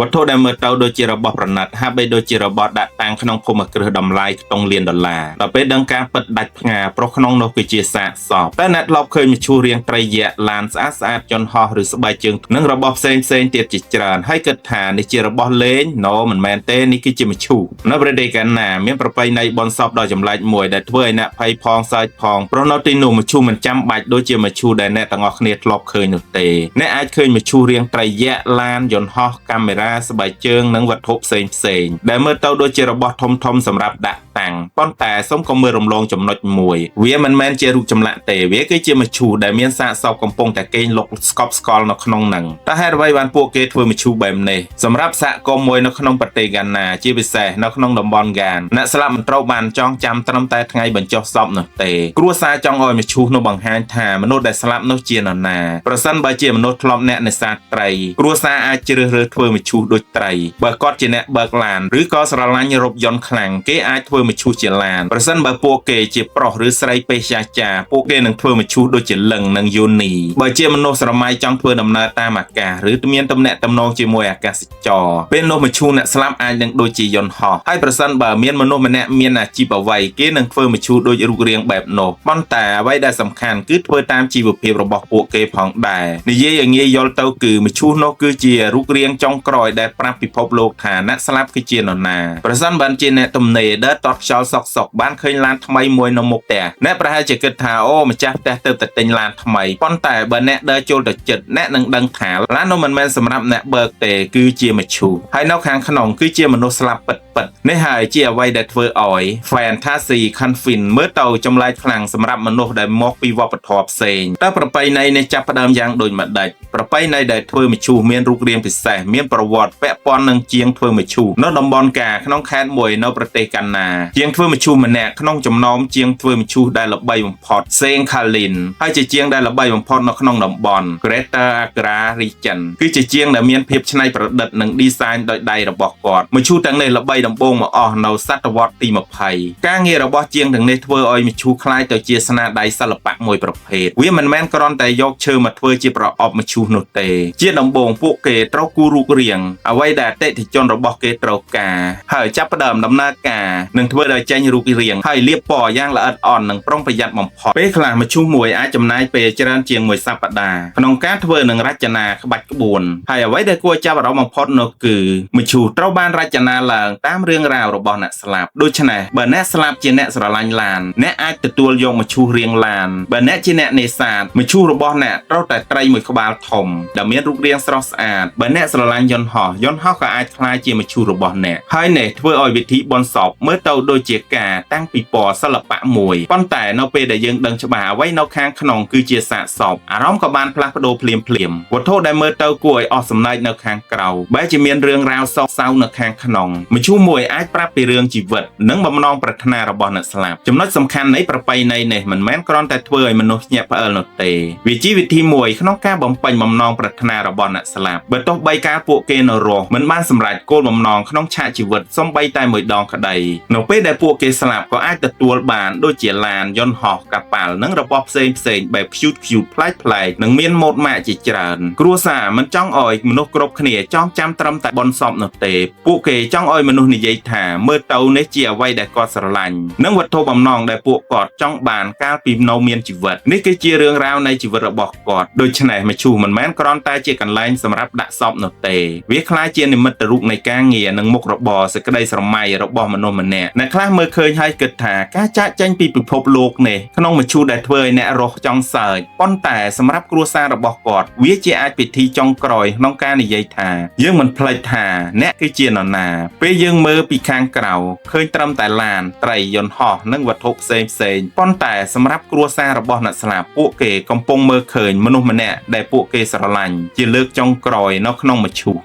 វត្ថុដែលមើលទៅដូចជារបស់ប្រណិតហាក់បីដូចជារបស់ដាក់តាំងក្នុងភូមិគ្រឹះតម្លៃខ្ទង់លានដុល្លារដល់ពេលដឹងការពិតដាច់ផ្ងាប្រុសក្នុងនោះគឺជាសាកសពតែអ្នកធ្លាប់ឃើញមឈូសរាងត្រីយក្សឡានស្អាតយន្តហោះឬស្បែកជើងនិងរបស់ផ្សេងទៀតជាច្រើនហើយគិតថានេះជារបស់លេងណូមិនមែនទេនេះគឺជាមឈូសនៅប្រទេសកាណាមានប្រពៃណីបុណ្យសពដ៏ចម្លែកមួយដែលធ្វើឲ្យអ្នកភ័យផងសើចផងព្រោះនៅទីនោះមឈូសមិនចាំបាច់ដូចជាមឈូសដែលអ្នកទាំងអស់គ្នាធ្លាប់ឃើញនោះទេអ្នកអាចឃើញមឈូសរាងត្រីយក្សឡានយន្តហោះកាមេរ៉ាស្បែកជើងនិងវត្ថុផ្សេងដែលមើលទៅដូចជារបស់ធំសម្រាប់ដាក់តាំងប៉ុន្តែសូមកុំមើលរំលងចំណុចមួយវាមិនមែនជារូបចម្លាក់ទេវាគឺជាមឈូសដែលមានសាកសពកំពុងតែគេងលុកស្កប់ស្កល់នៅក្នុងនឹងតើហេតុអ្វីបានពួកគេធ្វើមឈូសបែបនេះសម្រាប់សហគមន៍មួយនៅក្នុងប្រទេសហ្គាណាជាពិសេសនៅក្នុងតំបន់ហ្គានអ្នកស្លាប់មិនត្រូវបានចងចាំត្រឹមតែថ្ងៃបញ្ចុះសពនោះទេគ្រួសារចង់ឲ្យមឈូសនោះបង្ហាញថាមនុស្សដែលស្លាប់នោះជានរណាប្រសិនបើជាមនុស្សធ្លាប់អ្នកនេសាទត្រីគ្រួសារអាចជ្រើសរើសធ្វើមឈូសដូចត្រីបើគាត់ជាអ្នកបើកឡានឬក៏ស្រឡាញ់រថយន្តខ្លាំងគេអាចធ្វើមឈូសជាឡានប្រសិនបើពួកគេជាប្រុសឬស្រីពេទ្យចាស់ពួកគេនឹងធ្វើមឈូសដូចជាលឹងនិងយូនីបើជាមនុស្សស្រមៃចង់ធ្វើដំណើរតាមអាកាសឬមានទំនាក់ទំនងជាមួយអាកាសចរពេលនោះមឈូសអ្នកស្លាប់អាចនឹងដូចជាយន្តហោះហើយប្រសិនបើមានមនុស្សម្នាក់មានអាជីពអ្វីគេនឹងធ្វើមឈូសដូចរូបរាងបែបនោះប៉ុន្តែអ្វីដែលសំខាន់គឺធ្វើតាមជីវភាពរបស់ពួកគេផងដែរនិយាយឲ្យងាយយល់ទៅគឺមឈូសនោះគឺជារូបរាងចុងក្រោយដែលប្រាប់ពិភពលោកថាអ្នកស្លាប់គឺជានរណាប្រសិនបើជាអ្នកទំនេរដើរតតខ្យល់សុកបានឃើញឡានថ្មីមួយនៅមុខផ្ទះអ្នកប្រហែលជាគិតថាអូម្ចាស់ផ្ទះទៅតែទិញឡានថ្មីប៉ុន្តែបើអ្នកដើរចូលទៅជិតអ្នកនឹងដឹងថាឡាននោះមិនមែនសម្រាប់អ្នកបើកទេគឺជាមឈូសហើយនៅខាងក្នុងគឺជាមនុស្សស្លាប់ពិតនេះហើយជាអ្វីដែលធ្វើឲ្យ Fantasy Confin មើលទៅចម្លែកខ្លាំងសម្រាប់មនុស្សដែលមកពីវប្បធម៌ផ្សេងតើប្រពៃណីនេះចាប់ផ្ដើមយ៉ាងដូចម្ដេចប្រពៃណីដែលធ្វើមឈូសមានរូបរាងពិសេសមានប្រវត្តិពាក់ព័ន្ធនឹងជាងធ្វើមឈូសនៅតំបន់ការក្នុងខេត្តមួយនៅប្រទេសកាណាជាងធ្វើមឈូសម្នាក់ក្នុងចំណោមជាងធ្វើមឈូសដែលល្បីបំផុតសេងខាលីនហើយជាជាងដែលល្បីបំផុតនៅក្នុងតំបន់ Greater Accra Region គឺជាជាងដែលមានភាពច្នៃប្រឌិតនិង design ដោយដៃរបស់គាត់មឈូសទាំងនេះល្បីដំបូងមកអស់នៅសតវត្សទី20ការងាររបស់ជាងទាំងនេះធ្វើឲ្យមឈូសคล้ายទៅជាស្នាដៃសិល្បៈមួយប្រភេទវាមិនមែនគ្រាន់តែយកឈើមកធ្វើជាប្រអប់មឈូសនោះទេជាដំបូងពួកគេត្រូវគូររូបរាងអ្វីដែលអតិថិជនរបស់គេត្រូវការហើយចាប់ផ្ដើមដំណើរការនឹងធ្វើដោយចេញរូបរាងហើយលាបពណ៌យ៉ាងល្អិតល្អន់និងប្រុងប្រយ័ត្នបំផុតពេលខ្លះមឈូសមួយអាចចំណាយពេលច្រើនជាងមួយសប្តាហ៍ក្នុងការធ្វើនិងរចនាក្បាច់ក្បួនហើយអ្វីដែលគួរចាប់អារម្មណ៍បំផុតនោះគឺមឈូសត្រូវបានរចនាឡើងតាមរឿងរ៉ាវរបស់អ្នកស្លាប់ដូច្នេះបើអ្នកស្លាប់ជាអ្នកស្រឡាញ់ឡានអ្នកអាចទទួលយកមឈូសរាងឡានបើអ្នកជាអ្នកនេសាទមឈូសរបស់អ្នកត្រូវតែត្រីមួយក្បាលធំដែលមានរូបរាងស្រស់ស្អាតបើអ្នកស្រឡាញ់យន្តហោះក៏អាចក្លាយជាមឈូសរបស់អ្នកហើយនេះធ្វើឲ្យវិធីបុណ្យសពមើលទៅដូចជាការតាំងពីពណ៌សិល្បៈមួយប៉ុន្តែនៅពេលដែលយើងដឹងច្បាស់អ្វីនៅខាងក្នុងគឺជាសាកសពអារម្មណ៍ក៏បានផ្លាស់ប្ដូរភ្លាមវត្ថុដែលមើលទៅគួរឲ្យអស់សំណើចនៅខាងក្រៅបែរជាមានរឿងរ៉ាវសោកសៅនៅខាងក្នុងមឈូសមួយអាចប្រាប់ពីរឿងជីវិតនិងបំណងប្រាថ្នារបស់អ្នកស្លាប់ចំណុចសំខាន់នៃប្រពៃណីនេះមិនមែនគ្រាន់តែធ្វើឲ្យមនុស្សញាក់ផ្អើលនោះទេវាជាវិធីមួយក្នុងការបំពេញបំណងប្រាថ្នារបស់អ្នកស្លាប់បើទោះបីការពួកគេនៅរស់មិនបានសម្រេចគោលបំណងក្នុងឆាកជីវិតសូម្បីតែមួយដងក្តីនៅពេលដែលពួកគេស្លាប់ក៏អាចទទួលបានដូចជាឡានយន្តហោះកប៉ាល់និងរបស់ផ្សេងបែប cute ប្លែកនិងមានម៉ូដម៉ាកជាច្រើនគ្រួសារមិនចង់ឲ្យមនុស្សគ្រប់គ្នាចងចាំត្រឹមតែបុណ្យសពនោះទេពួកគេចង់ឲ្យមនុស្សនិយាយថាមើលទៅនេះជាអ្វីដែលគាត់ស្រឡាញ់និងវត្ថុបំណងដែលពួកគាត់ចង់បានកាលពីនៅមានជីវិតនេះគឺជារឿងរ៉ាវនៃជីវិតរបស់គាត់ដូច្នេះមឈូសមិនមែនគ្រាន់តែជាកន្លែងសម្រាប់ដាក់សពនោះទេវាក្លាយជានិមិត្តរូបនៃការងារនិងមុខរបរសេចក្តីស្រមៃរបស់មនុស្សម្នាក់អ្នកខ្លះមើលឃើញហើយគិតថាការចាកចេញពីពិភពលោកនេះក្នុងមឈូសដែលធ្វើឲ្យអ្នករស់ចង់សើចប៉ុន្តែសម្រាប់គ្រួសាររបស់គាត់វាជាអាចពិធីចុងក្រោយក្នុងការនិយាយថាយើងមិនភ្លេចថាអ្នកគឺជានរណាពេលយើងមើលពីខាងក្រៅឃើញត្រឹមតែឡានត្រីយន្តហោះនិងវត្ថុផ្សេងប៉ុន្តែសម្រាប់គ្រួសាររបស់អ្នកស្លាប់ពួកគេកំពុងមើលឃើញមនុស្សម្នាក់ដែលពួកគេស្រឡាញ់ជាលើកចុងក្រោយនៅក្នុងមឈូស